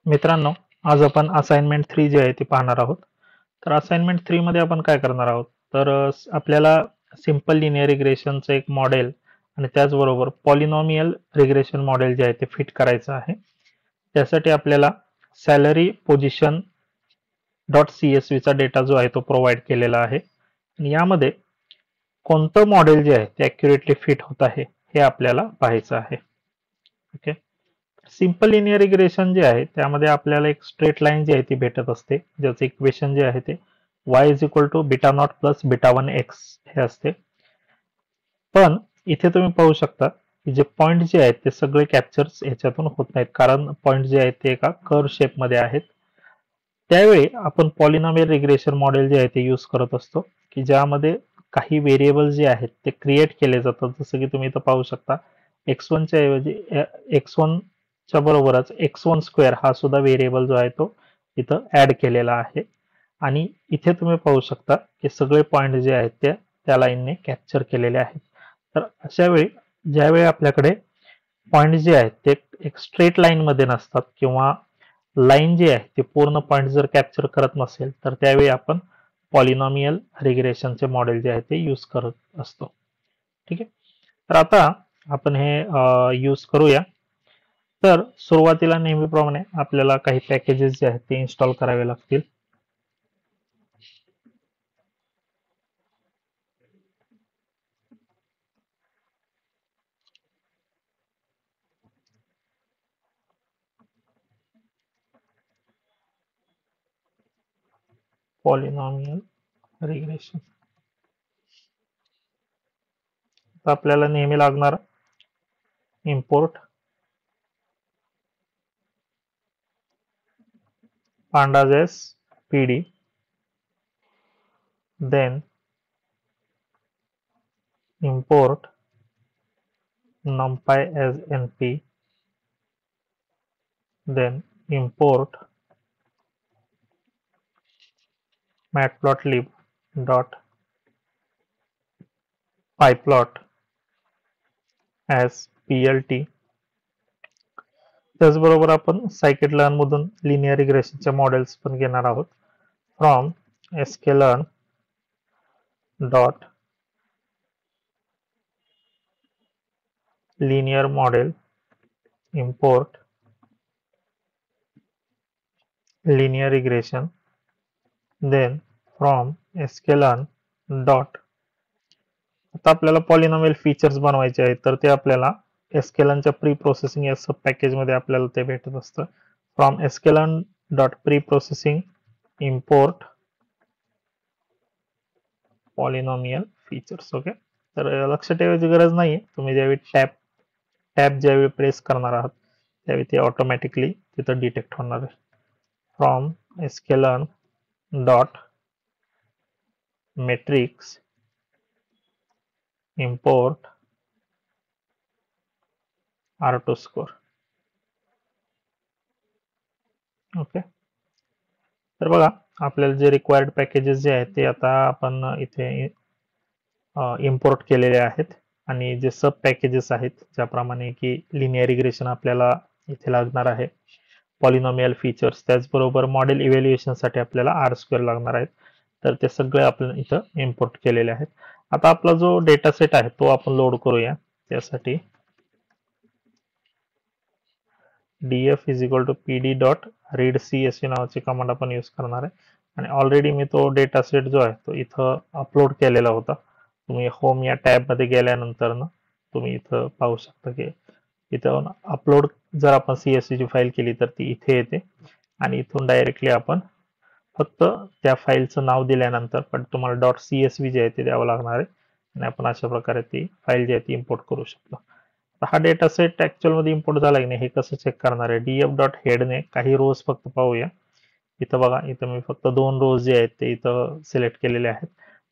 मित्रांनो, आज आपण असाइनमेंट 3 जी आहे ती पाहणार आहोत. तर असाइनमेंट 3 मध्ये आपण काय करणार आहोत? तर आपल्याला सिंपल लिनियर रिग्रेशनचं एक मॉडेल आणि त्याचबरोबर पॉलिनॉमियल रिग्रेशन मॉडेल जे आहे ते फिट करायचं आहे. त्यासाठी आपल्याला सॅलरी पोझिशन डॉट CSV चा डेटा जो आहे तो प्रोव्हाइड केलेला आहे. आणि यामध्ये कोणतं मॉडेल जे आहे ते ॲक्युरेटली फिट होत आहे हे आपल्याला पाहायचं आहे. ओके. सिंपल लिनियर रिग्रेशन जे आहे त्यामध्ये आपल्याला एक स्ट्रेट लाईन जी आहे ती भेटत असते, ज्याचं इक्वेशन जे आहे ते y is equal to beta naught plus beta 1 x हे असते. पण इथे तुम्ही पाहू शकता की जे पॉइंट जे आहेत ते सगळे कॅप्चर्स याच्यातून होत नाहीत, कारण पॉइंट जे आहेत ते एका कर्व शेप मध्ये आहेत. त्यावेळी आपण पॉलिनॉमियल रिग्रेशन मॉडेल जे आहे ते यूज करत असतो, की ज्यामध्ये काही व्हेरिएबल जे आहेत ते क्रिएट केले जातात. जसं की तुम्ही इथं पाहू शकता, x1 च्या ऐवजी x1 च्या बरोबरच x1 स्क्वेअर हा सुद्धा व्हेरिएबल जो आहे तो इथं ऍड केलेला आहे. आणि इथे तुम्ही पाहू शकता की सगळे पॉइंट जे आहेत ते त्या लाईनने कॅप्चर केलेले आहेत. तर अशा वेळी ज्यावेळी आपल्याकडे पॉइंट जे आहेत ते एक स्ट्रेट लाईन मध्ये नसतात, किंवा लाईन जी आहे ती पूर्ण पॉइंट जर कॅप्चर करत नसेल, तर त्यावेळी आपण पॉलिनॉमियल रिग्रेशनचे मॉडेल जे आहे ते यूज करत असतो. ठीक आहे. तर आता आपण हे यूज करूया. तर सुरुवातीला नेहमीप्रमाणे आपल्याला काही पॅकेजेस जे आहेत ते इन्स्टॉल करावे लागतील. पॉलिनॉमियल रिग्रेशन आपल्याला नेहमी लागणार import pandas pd, then import numpy as np, then import matplotlib dot pyplot as plt. त्याचबरोबर आपण scikit-learn मधून लिनियर रिग्रेशनच्या मॉडेल्स पण घेणार आहोत. From sklearn dot linear model import linear regression, then from sklearn dot, आता आपल्याला पॉलिनॉमियल फीचर्स बनवायचे आहेत, तर ते आपल्याला sklearnच्या प्री प्रोसेसिंग या सब पॅकेज मध्ये आपल्याला ते भेटत असतं. From sklearn dot pre processing import polynomial features. Okay. तर लक्ष ठेवायची गरज नाही, तुम्ही ज्यावेळी टॅब ज्यावेळी प्रेस करणार आहात त्यावेळी ते ऑटोमॅटिकली तिथं डिटेक्ट होणार आहे. From sklearn dot matrix import R2 score. Okay. तर बघा, आपल्याला जे रिक्वायर्ड पॅकेजेस जे आहेत ते आता आपण इथे इम्पोर्ट केलेले आहेत. आणि जे सब पॅकेजेस आहेत, ज्याप्रमाणे की लिनियर रिग्रेशन आपल्याला इथे लागणार आहे, पॉलिनॉमियल फीचर्स, त्याचबरोबर मॉडेल इव्हॅल्युएशन साठी आपल्याला R स्क्वेअर लागणार आहेत. तर ते सगळे आपण इथं इम्पोर्ट केलेले आहेत. आता आपला जो डेटा सेट आहे तो आपण लोड करूया. त्यासाठी df is equal to pd dot read CSV नावाची कमांड आपण यूज करणार आहे. आणि ऑलरेडी मी तो डेटा सेट जो आहे तो इथं अपलोड केलेला होता. तुम्ही होम या टॅब मध्ये गेल्यानंतर ना तुम्ही इथं पाहू शकता की इथं अपलोड जर आपण CSV ची फाईल केली तर ती इथे येते. आणि इथून डायरेक्टली आपण फक्त त्या फाईलचं नाव दिल्यानंतर पण तुम्हाला डॉट CSV जे आहे ते द्यावं लागणार आहे. आणि आपण अशा प्रकारे ती फाईल जी आहे ती इम्पोर्ट करू शकतो. हा डेटा सेट ऍक्च्युअल मध्ये इम्पोर्ट झाला की नाही हे कसं चेक करणार आहे? df डॉट हेडने काही रोज फक्त पाहूया. इथं बघा, इथं मी फक्त 2 रोज जे आहेत ते इथं सिलेक्ट केलेले आहेत.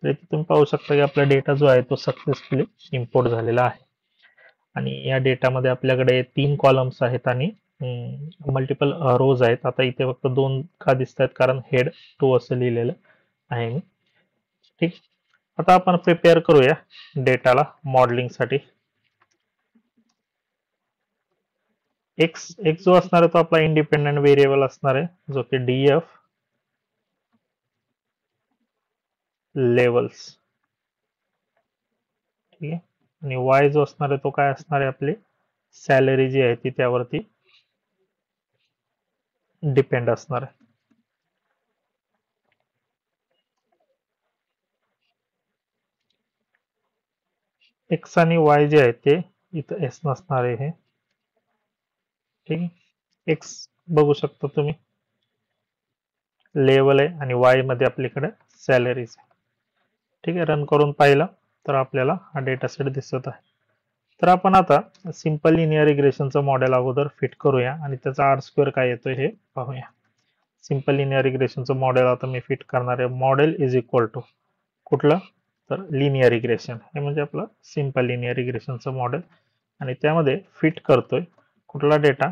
तर इथे तुम्ही पाहू शकता की आपला डेटा जो आहे तो सक्सेसफुली इम्पोर्ट झालेला आहे. आणि या डेटामध्ये आपल्याकडे 3 कॉलम्स आहेत आणि मल्टिपल रोज आहेत. आता इथे फक्त 2 का दिसत आहेत? कारण हेड 2 असं लिहिलेलं आहे मी. ठीक. आता आपण प्रिपेअर करूया डेटाला मॉडेलिंग साठी. एक्स जो असणार आहे तो आपला इंडिपेंडेंट व्हेरिएबल असणार आहे, जो की डीएफ लेवल्स, ठीक आहे. आणि वाय जो असणार आहे तो काय असणार आहे, आपली सॅलरी जी आहे ती त्यावरती डिपेंड असणार आहे. एक्स आणि वाय जे आहे ते इथं एस नसणार आहे हे, ठीक आहे. एक्स बघू शकता तुम्ही लेवल आहे आणि वाय मध्ये आपल्याकडे सॅलरीज आहे, ठीक आहे. रन करून पाहिलं तर आपल्याला हा डेटा सेट दिसत आहे. तर आपण आता सिंपल लिनियर रिग्रेशनचं मॉडेल अगोदर फिट करूया आणि त्याचा आर स्क्वेअर काय येतोय हे पाहूया. सिंपल लिनियर रिग्रेशनचं मॉडेल आता मी फिट करणार आहे. मॉडेल इज इक्वल टू कुठलं, तर लिनियर रिग्रेशन, हे म्हणजे आपलं सिंपल लिनियर रिग्रेशनचं मॉडेल. आणि त्यामध्ये फिट करतोय कुठला डेटा,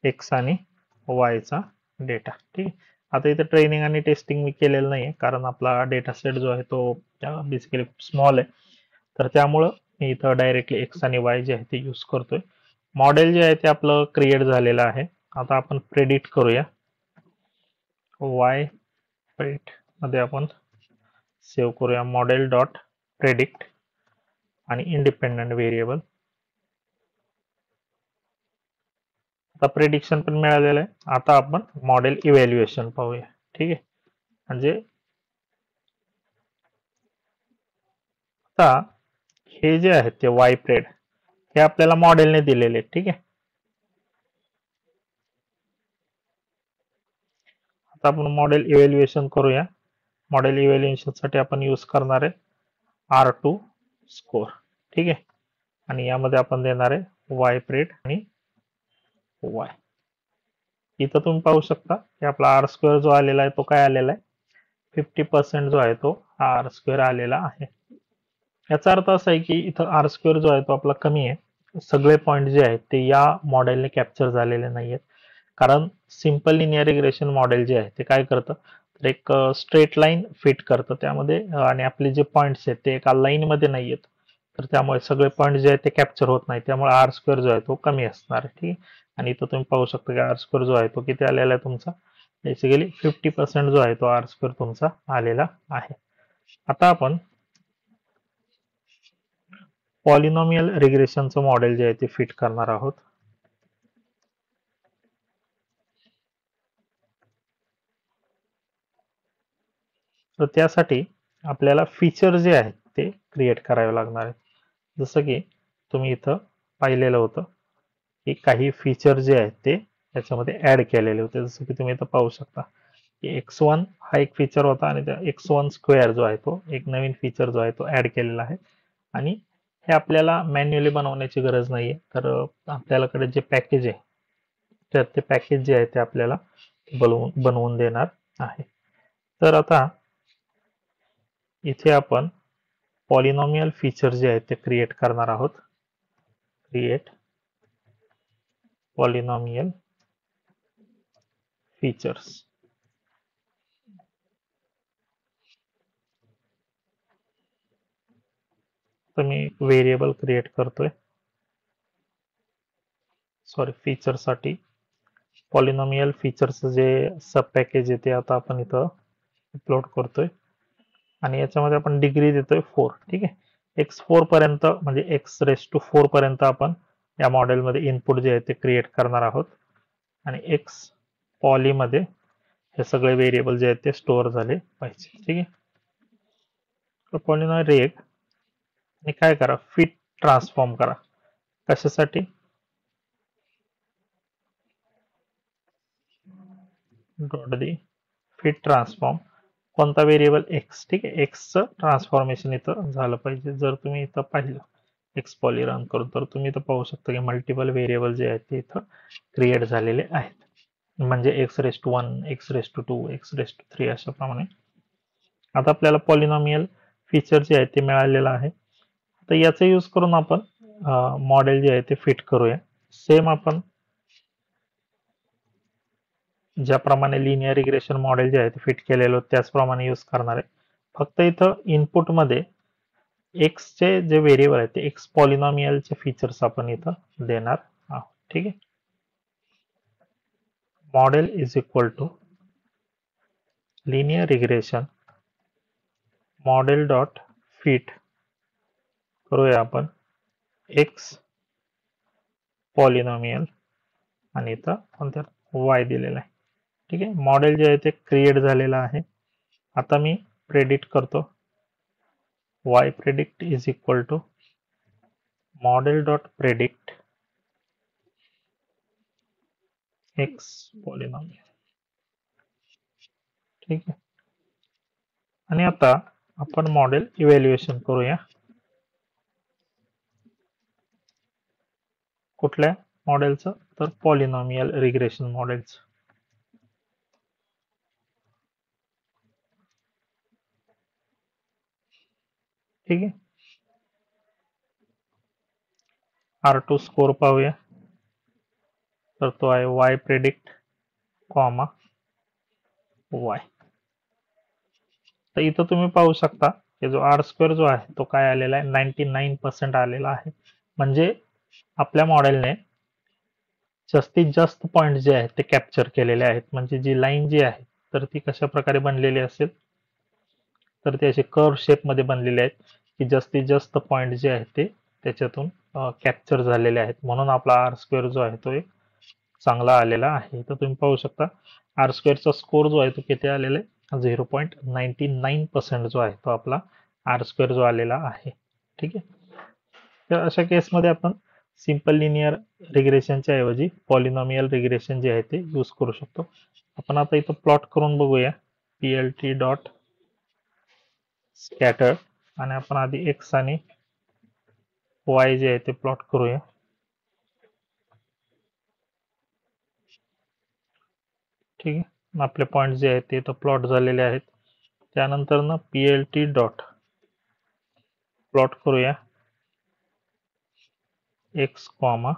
एक्स आणि वायचा डेटा, ठीक आहे. आता इथे ट्रेनिंग आणि टेस्टिंग मी केलेलं नाही आहे, कारण आपला डेटा सेट जो आहे तो बेसिकली स्मॉल आहे. तर त्यामुळं मी इथं डायरेक्टली एक्स आणि वाय जे आहे ते यूज करतोय. मॉडेल जे आहे ते आपलं क्रिएट झालेलं आहे. आता आपण प्रेडिक्ट करूया. वाय प्रेडिक्ट मध्ये आपण सेव्ह करूया मॉडेल डॉट प्रेडिक्ट आणि इंडिपेंडंट व्हेरिएबल. आता प्रेडिक्शन पण मिळालेलं आहे. आता आपण मॉडेल इव्हॅल्युएशन पाहूया, ठीक आहे. म्हणजे आता हे जे आहेत ते वाय प्रेड हे आपल्याला मॉडेलने दिलेले, ठीक आहे. आता आपण मॉडेल इव्हॅल्युएशन करूया. मॉडेल इव्हॅल्युएशन साठी आपण यूज करणार आहे R2 स्कोर, ठीक आहे. आणि यामध्ये आपण देणार आहे वाय प्रेड आणि वाय. इथं तुम्ही पाहू शकता की आपला आर स्क्वेअर जो आलेला आहे तो काय आलेला आहे, 50% जो आहे तो आर स्क्वेअर आलेला आहे. याचा अर्थ असा आहे की इथं आर स्क्वेअर जो आहे तो आपला कमी आहे. सगळे पॉईंट जे आहेत ते या मॉडेलने कॅप्चर झालेले नाहीयेत, कारण सिंपल लिनियर रिग्रेशन मॉडेल जे आहे ते काय करतं, तर एक स्ट्रेट लाईन फिट करतं त्यामध्ये, आणि आपले जे पॉईंट्स आहेत ते एका लाईन मध्ये नाही आहेत. तर त्यामुळे सगळे पॉईंट जे आहेत ते कॅप्चर होत नाही, त्यामुळे आर स्क्वेअर जो आहे तो कमी असणार आहे, ठीक आहे. आणि इथं तुम्ही पाहू शकता की आर स्क्वेअर जो आहे तो किती आलेला आहे तुमचा, बेसिकली 50% जो आहे तो आर स्क्वेअर तुमचा आलेला आहे. आता आपण पॉलिनॉमियल रिग्रेशनचं मॉडेल जे आहे ते फिट करणार आहोत. तर त्यासाठी आपल्याला फीचर जे आहेत ते क्रिएट करावे लागणार आहेत. जसं की तुम्ही इथं पाहिलेलं होतं की काही फीचर जे आहेत ते याच्यामध्ये ऍड केलेले होते. जसं की तुम्ही इथं पाहू शकता की X1 हा एक फीचर होता आणि त्या X1 स्क्वेअर जो आहे तो एक नवीन फीचर जो आहे तो ऍड केलेला आहे. आणि हे आपल्याला मॅन्युअली बनवण्याची गरज नाहीये. तर आपल्याकडे जे पॅकेज आहे तर ते पॅकेज जे आहे ते आपल्याला बनवून देणार आहे. तर आता इथे आपण पॉलिनॉमियल फीचर जे आहेत ते क्रिएट करणार आहोत. Create polynomial features. तर मी व्हेरिएबल क्रिएट करतोय, सॉरी फीचर साठी पॉलिनॉमियल फीचरचं जे सब पॅकेज आहे ते आता आपण इथं अपलोड करतोय. आणि याच्यामध्ये आपण डिग्री देतोय 4, ठीक आहे. x4 पर्यंत म्हणजे x⁴ पर्यंत आपण या मॉडेलमध्ये इनपुट जे आहे ते क्रिएट करणार आहोत. आणि एक्स पॉलीमध्ये हे सगळे व्हेरिएबल जे आहेत ते स्टोअर झाले पाहिजे, ठीक आहे. तर पॉलिनॉमियल रेग आणि काय करा, फिट ट्रान्सफॉर्म करा. कशासाठी, डॉट दी फिट ट्रान्सफॉर्म कोणता व्हेरिएबल एक्स, ठीक आहे. एक्सचं ट्रान्सफॉर्मेशन इथं झालं पाहिजे. जर तुम्ही इथं पाहिलं एक्स पॉली रन करून तर तुम्ही इथं पाहू शकता की मल्टिपल व्हेरिएबल जे आहेत ते इथं क्रिएट झालेले आहेत. म्हणजे x⁴, x⁴, x⁴ अशा प्रमाणे. आता आपल्याला पॉलिनॉमियल फीचर जे आहे ते मिळालेलं आहे. तर याचा यूज करून आपण मॉडेल जे आहे ते फिट करूया. सेम आपण ज्याप्रमाणे लिनियर रिग्रेशन मॉडेल जे आहे ते फिट केलेलं त्याचप्रमाणे यूज करणार आहे. फक्त इथं इनपुट मध्ये एक्सचे जे व्हेरिएबल आहे ते एक्स पॉलिनॉमियलचे फीचर्स आपण इथं देणार आहोत, ठीक आहे. Model is equal to linear regression model dot fit करूया आपण एक्स पॉलिनॉमियल आणि इथं कोणत्या वाय दिलेला आहे. ठीक आहे. मॉडेल जे आहे ते क्रिएट झालेलं आहे. आता मी प्रेडिक्ट करतो. y predict is equal to model dot predict x polynomial. ठीक आहे. आणि आता आपण मॉडेल इव्हॅल्युएशन करूया. कुठल्या मॉडेलचं? तर पॉलिनॉमियल रिग्रेशन मॉडेलचं. ठीक आहे. R2 स्कोर पाहूया. तर तो आहे y प्रेडिक्ट कॉमा y. तर इथं तुम्ही पाहू शकता की जो आर स्क्वेअर जो आहे तो काय आलेला आहे 99% आलेला आहे. म्हणजे आपल्या मॉडेलने जास्तीत जास्त पॉइंट जे आहेत ते कॅप्चर केलेले आहेत. म्हणजे जी लाईन जी आहे तर ती कशा प्रकारे बनलेली असेल तर ते असे कर्व शेप मध्ये बनलेले आहेत की जास्तीत जास्त पॉइंट जे आहेत ते त्याच्यातून कॅप्चर झालेले आहेत. म्हणून आपला आर स्क्वेअर जो आहे तो एक चांगला आलेला आहे. तर तुम्ही पाहू शकता आर स्क्वेअरचा स्कोर जो आहे तो किती आलेला आहे 0.99% जो आहे तो आपला आर स्क्वेअर जो आलेला आहे. ठीक आहे. तर अशा केसमध्ये आपण सिंपल लिनियर रिग्रेशनच्या ऐवजी पॉलिनॉमियल रिग्रेशन जे आहे ते यूज करू शकतो. आपण आता इथं प्लॉट करून बघूया. पीएलटी डॉट स्कॅटर आणि आपण आधी एक्स आणि वाय जे आहे ते प्लॉट करूया. ठीक आहे. आपले पॉइंट जे आहेत ते इथं प्लॉट झालेले आहेत. त्यानंतर ना पीएलटी डॉट प्लॉट करूया एक्स कॉमा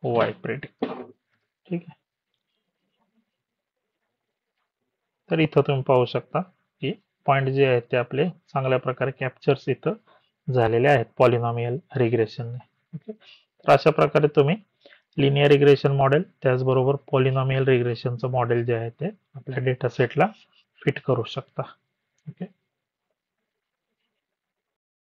वाय प्रेडिक्ट. ठीक आहे. तर इथं तुम्ही पाहू शकता की पॉइंट जे आहेत ते आपले चांगल्या प्रकारे कॅप्चर्स इथं झालेले आहेत पॉलिनॉमियल रिग्रेशनने. ओके. तर अशा प्रकारे तुम्ही लिनियर रिग्रेशन मॉडेल त्याचबरोबर पॉलिनॉमियल रिग्रेशनचं मॉडेल जे आहे ते आपल्या डेटा सेटला फिट करू शकता. ओके.